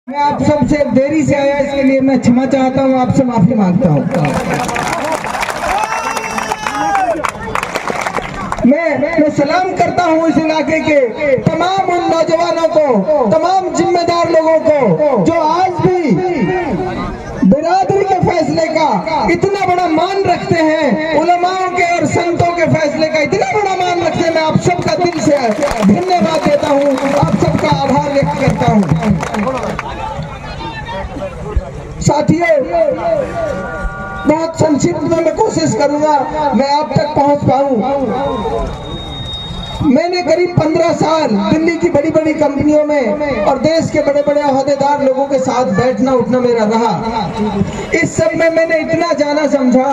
मैं आप सबसे देरी से आया, इसके लिए मैं क्षमा चाहता हूं, आपसे माफी मांगता हूं। मैं सलाम करता हूं इस इलाके के तमाम उन नौजवानों को, तमाम जिम्मेदार लोगों को जो आज भी बिरादरी के फैसले का इतना बड़ा मान रखते हैं, उलमाओं के और संतों के फैसले का इतना बड़ा मान रखते हैं। मैं आप सबका दिल से धन्यवाद देता हूं, आप सबका आभार व्यक्त करता हूं। साथियों, बहुत संक्षिप्त में मैं कोशिश करूंगा मैं आप तक पहुंच पाऊं। मैंने करीब 15 साल दिल्ली की बड़ी बड़ी कंपनियों में और देश के बड़े बड़े ओहदेदार लोगों के साथ बैठना उठना मेरा रहा। इस सब में मैंने इतना जाना समझा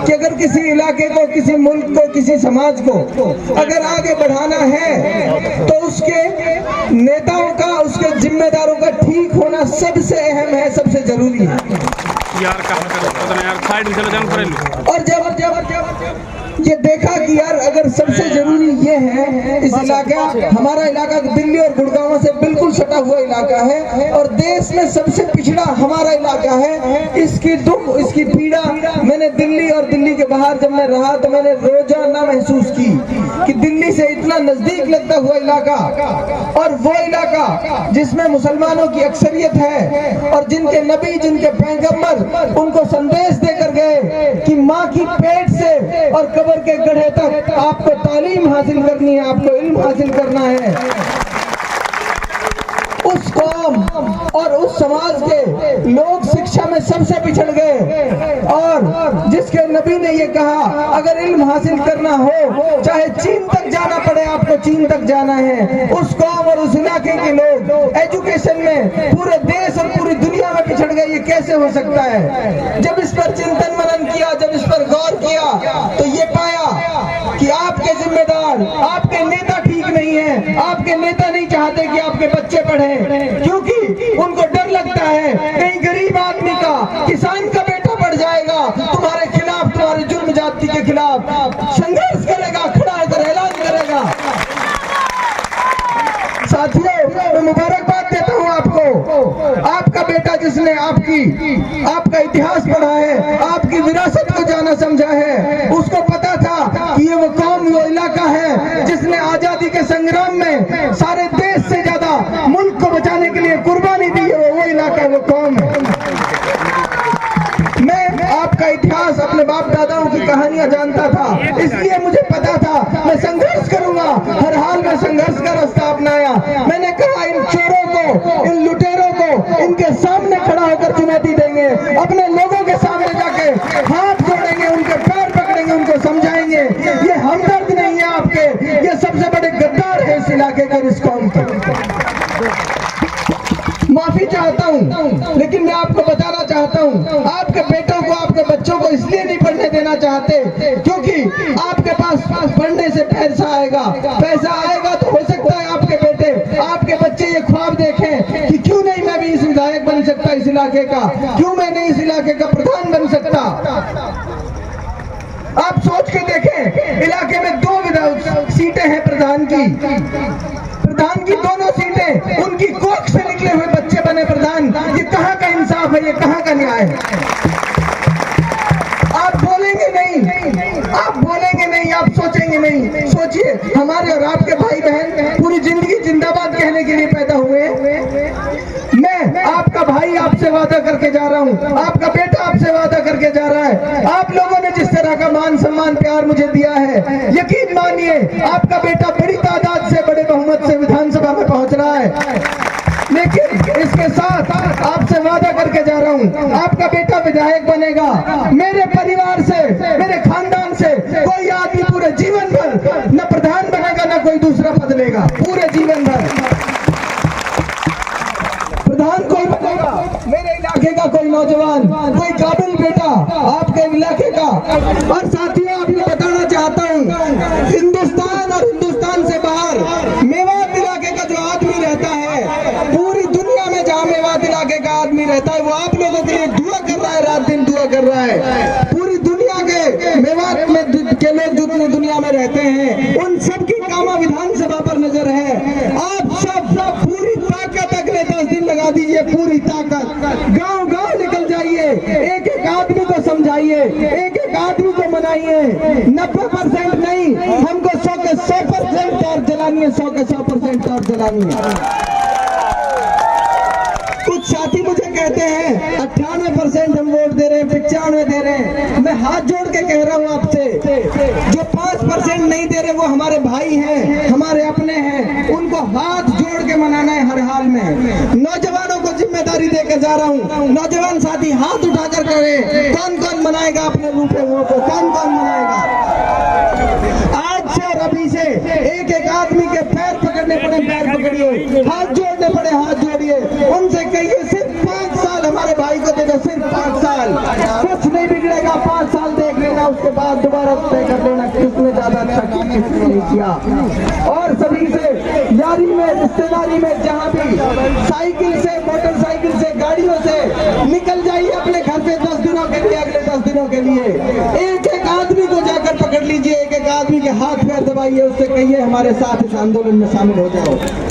कि अगर किसी इलाके को, किसी मुल्क को, किसी समाज को अगर आगे बढ़ाना है तो उसके नेताओं का, उसके जिम्मेदारों का ठीक होना सबसे अहम है, सबसे जरूरी है। और जब ये देखा कि यार अगर सबसे जरूरी ये है, इस इलाका, हमारा इलाका दिल्ली और गुड़गांव से बिल्कुल सटा हुआ इलाका है और देश में सबसे पिछड़ा हमारा इलाका है। इसकी दुख, इसकी पीड़ा मैंने दिल्ली और दिल्ली के बाहर जब मैं रहा तो मैंने रोजाना महसूस की कि दिल्ली से इतना नजदीक लगता हुआ इलाका और वो इलाका जिसमें मुसलमानों की अक्सरियत है और जिनके नबी, जिनके पैगंबर उनको संदेश देकर गए कि माँ की पेट से और कब्र के गड्ढे तक आपको तालीम हासिल करनी है, आपको इल्म हासिल करना है। उस कौम और उस समाज के लोग शिक्षा में सबसे पिछड़ गए और जिसके नबी ने ये कहा अगर इल्म हासिल करना हो चाहे चीन तक जाना पड़े, आपको चीन तक जाना है। उस कौम और उस इलाके के लोग एजुकेशन में पूरे देश और पूरी दुनिया में पिछड़ गए। ये कैसे हो सकता है? जब इस पर चिंतन मनन किया, जब इस पर गौर किया तो ये पाया कि आपके जिम्मेदार, आपके नेता ठीक नहीं है। आपके नेता नहीं चाहते कि आपके बच्चे पढ़े, क्योंकि उनको डर लगता है कहीं गरीब आदमी का, किसान का बेटा पड़ जाएगा, तुम्हारे खिलाफ, तुम्हारे जुर्म जाति के खिलाफ संघर्ष करेगा, खड़ा होकर ऐलान करेगा। साथियों, मैं मुबारकबाद देता हूं आपको। आपका बेटा जिसने आपका इतिहास पढ़ा है, आपकी विरासत को जाना समझा है, उसको पता था कि ये वो कौम, वो इलाका है जिसने आजादी के संग्राम में सारे देश से ज्यादा मुल्क को बचाने के लिए कुर्बानी दी है, वो इलाका, वो कौम है। मैं आपका इतिहास, अपने बाप दादाओं की कहानियां जानता था, इसलिए मुझे पता था मैं संघर्ष करूंगा, हर हाल में संघर्ष का रास्ता अपनाया। मैंने कहा इन चोरों को, इन लुटेरों को इनके सामने खड़ा होकर चुनौती देंगे, अपने लोगों के सामने जाके हाथ जोड़ेंगे, उनके पैर पकड़ेंगे, उनको समझाएंगे ये हमदर्द नहीं है आपके, ये सबसे बड़े गद्दार है इस इलाके के, इस कौम के। माफी चाहता हूं, लेकिन मैं आपको बताना चाहता हूं, आपके बेटों को, आपके बच्चों को इसलिए नहीं पढ़ने देना चाहते क्योंकि आपके पास पढ़ने से पैसा आएगा। पैसा आएगा तो हो सकता है आपके बेटे, आपके बच्चे ये ख्वाब देखें कि क्यों नहीं मैं भी इस विधायक बन सकता इस इलाके का, क्यों मैं नहीं इस इलाके का प्रधान बन सकता। आप सोच के देखें, इलाके में 2 सीटें हैं प्रधान की दोनों सीटें उनकी कोख से निकले हुए बच्चे बने प्रधान। ये कहां का इंसाफ है? ये कहां का न्याय है? आप बोलेंगे नहीं, आप सोचेंगे नहीं। सोचिए, हमारे और आपके भाई बहन पूरी जिंदगी जिंदाबाद कहने के लिए पैदा हुए। मैं आपका भाई आपसे वादा करके जा रहा हूं, आपका बेटा आपसे वादा करके जा रहा है। आप लोगों ने जिस तरह का मान सम्मान प्यार मुझे दिया है, यकीन मानिए आपका बेटा बड़ी तादाद से, बड़े बहुमत से विधानसभा में पहुंच रहा है। लेकिन इसके साथ आपसे वादा करके जा रहा हूं, आपका बेटा विधायक बनेगा। मेरे परिवार से, मेरे खानदान से कोई आदमी पूरे जीवन भर न प्रधान बनेगा न कोई दूसरा पद लेगा, पूरे जीवन भर प्रधान कोई बनेगा। मेरे इलाके का कोई नौजवान, कोई काबिल बेटा आपके इलाके का। और साथियों, आपको बताना चाहता हूं, हिंदुस्तान और हिंदुस्तान से बाहर मेवात इलाके का जो आदमी रहता है, पूरी दुनिया में जहां मेवात इलाके का आदमी रहता है, वो आप लोगों के लिए दुआ कर रहा है, रात दिन दुआ कर रहा है। पूरी दुनिया के मेवात में के लोग जितनी दुनिया में रहते हैं, उन सबकी कामा विधानसभा पर नजर है। आप सब पूरी ताकत अगले 10 दिन लगा लगा दीजिए पूरी ताकत, गांव गांव निकल जाइए, एक एक आदमी को समझाइए, एक एक आदमी को मनाइए। 90% नहीं, हमको 100 के 100% और जलानी है, 100 के 100% और जलानी है। कुछ साथी मुझे कहते हैं 98% हम वोट दे रहे हैं, 95 दे रहे हैं। मैं हाथ जोड़ के कह रहा हूँ आपसे, जो 5% नहीं दे रहे वो हमारे भाई हैं, हमारे अपने हैं, उनको हाथ जोड़ के मनाना है हर हाल में। नौजवानों को जिम्मेदारी देकर जा रहा हूँ, नौजवान साथी हाथ उठाकर करें, कौन कौन मनाएगा अपने रूठे हुओं को, कौन कौन मनाएगा। आज से और अभी से एक एक आदमी के पैर पकड़ने पड़े, पैर पकड़िए, हाथ जोड़ने पड़े, हाथ जोड़िए, उनसे कहिए सिर्फ 5 साल हमारे भाई को दे दो, सिर्फ 5 साल, कुछ नहीं बिगड़ेगा, 5 साल देख लेना, उसके बाद दोबारा तय कर लेना किसने ज्यादा अच्छा किया, किसने नहीं किया। और सभी से यारी में, रिश्तेदारी में, जहाँ भी साइकिल से, मोटरसाइकिल से, गाड़ियों से निकल जाइए अपने घर से 10 दिनों के लिए, अगले 10 दिनों के लिए एक एक आदमी को जाकर पकड़ लीजिए, एक एक आदमी के हाथ पैर दबाइए, उससे कहिए हमारे साथ इस आंदोलन में शामिल हो जाओ।